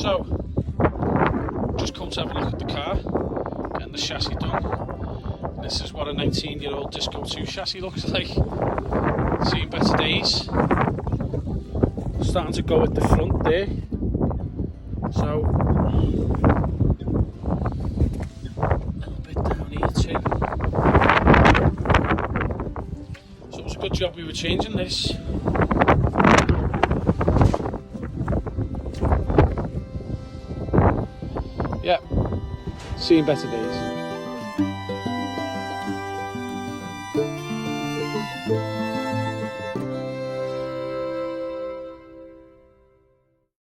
So, just come to have a look at the car, getting the chassis done. This is what a 19-year-old Disco 2 chassis looks like. Seen better days. Starting to go at the front there. So, a little bit down here too. So it was a good job we were changing this. Yeah, seen better days.